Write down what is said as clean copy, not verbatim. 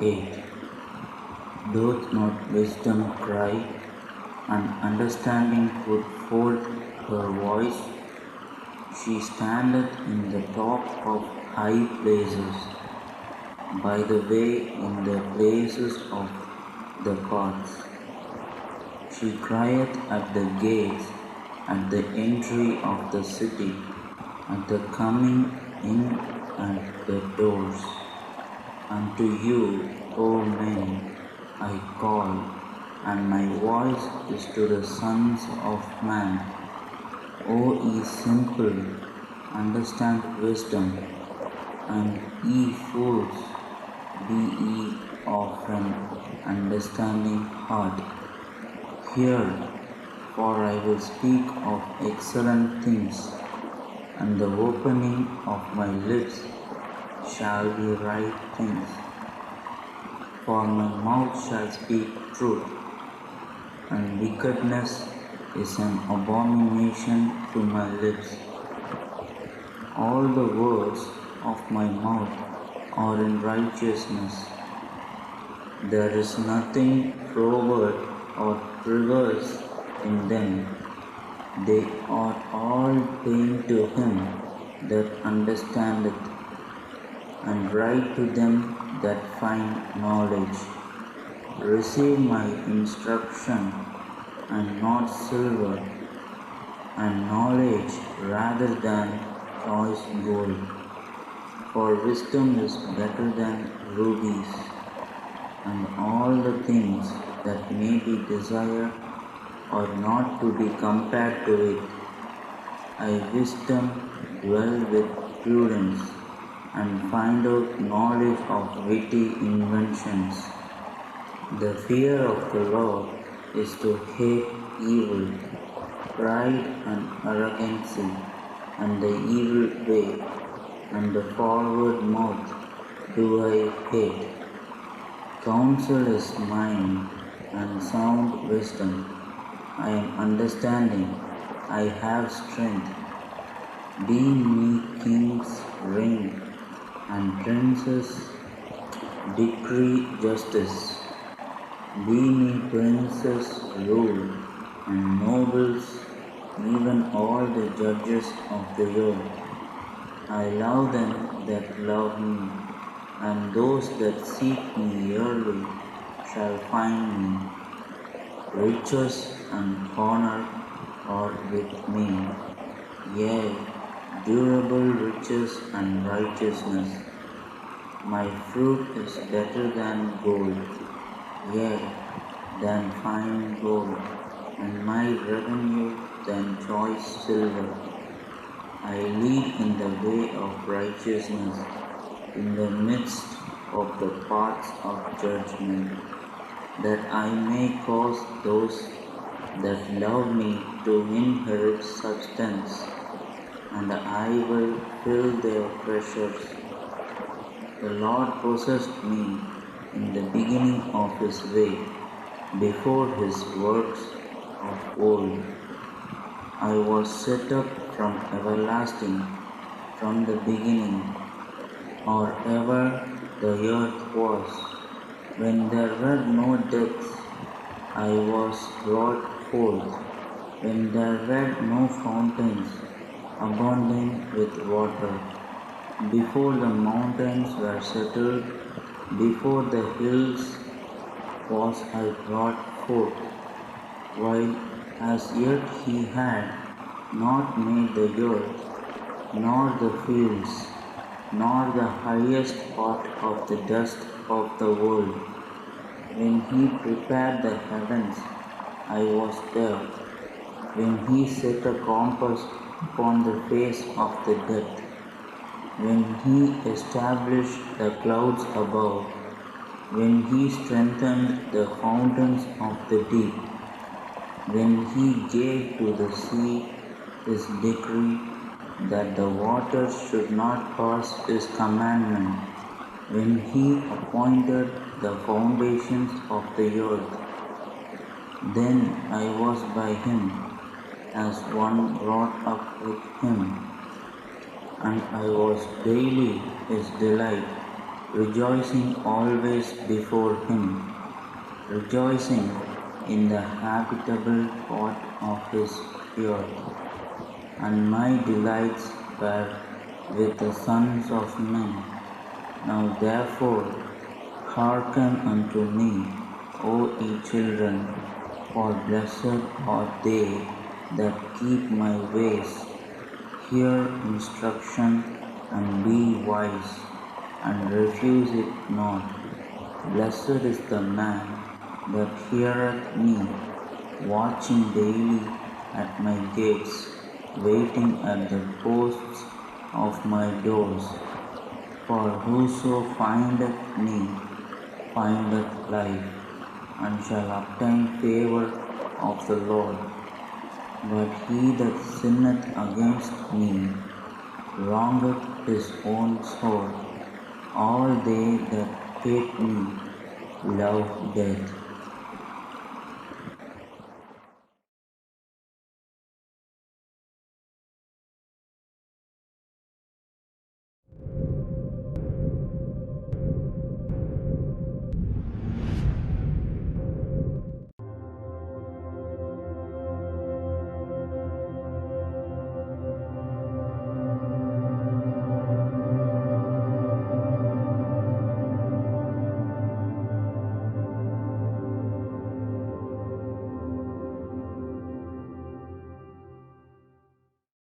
8. Doth not wisdom cry, and understanding put forth her voice? She standeth in the top of high places, by the way in the places of the paths. She crieth at the gates, at the entry of the city, at the coming in at the doors. Unto you, O men, I call, and my voice is to the sons of man. O ye simple, understand wisdom, and ye fools, be ye of an understanding heart. Hear, for I will speak of excellent things, and the opening of my lips shall be right things. For my mouth shall speak truth, and wickedness is an abomination to my lips. All the words of my mouth are in righteousness. There is nothing froward or perverse in them. They are all plain to him that understandeth, and right to them that find knowledge. Receive my instruction, and not silver, and knowledge rather than choice gold. For wisdom is better than rubies, and all the things that may be desired are not to be compared to it. I wisdom dwell with prudence, and find out knowledge of witty inventions. The fear of the Lord is to hate evil, pride and arrogancy, and the evil way, and the forward mouth do I hate. Counsel is mine, and sound wisdom. I am understanding, I have strength. Be me kings reign, and princes decree justice. Be me princes rule, and nobles, even all the judges of the earth. I love them that love me, and those that seek me early shall find me. Riches and honor are with me, yea, durable riches and righteousness. My fruit is better than gold, yea, than fine gold, and my revenue than choice silver. I lead in the way of righteousness, in the midst of the paths of judgment, that I may cause those that love me to inherit substance, and I will fill their treasures. The Lord possessed me in the beginning of his way, before his works of old. I was set up from everlasting, from the beginning, or ever the earth was. When there were no depths, I was brought forth. When there were no fountains abounding with water. Before the mountains were settled, before the hills was I brought forth, while as yet he had not made the earth, nor the fields, nor the highest part of the dust of the world. When he prepared the heavens, I was there. When he set a compass upon the face of the depth, when he established the clouds above, when he strengthened the fountains of the deep, when he gave to the sea his decree that the waters should not pass his commandment, when he appointed the foundations of the earth. Then I was by him, as one brought up with him, and I was daily his delight. rejoicing always before him, rejoicing in the habitable part of his earth. And my delights were with the sons of men. Now therefore hearken unto me, O ye children, for blessed are they that keep my ways. Hear instruction and be wise, and refuse it not. Blessed is the man that heareth me, watching daily at my gates, waiting at the posts of my doors. For whoso findeth me findeth life, and shall obtain favour of the Lord. But he that sinneth against me wrongeth his own soul. All they that hate me love death.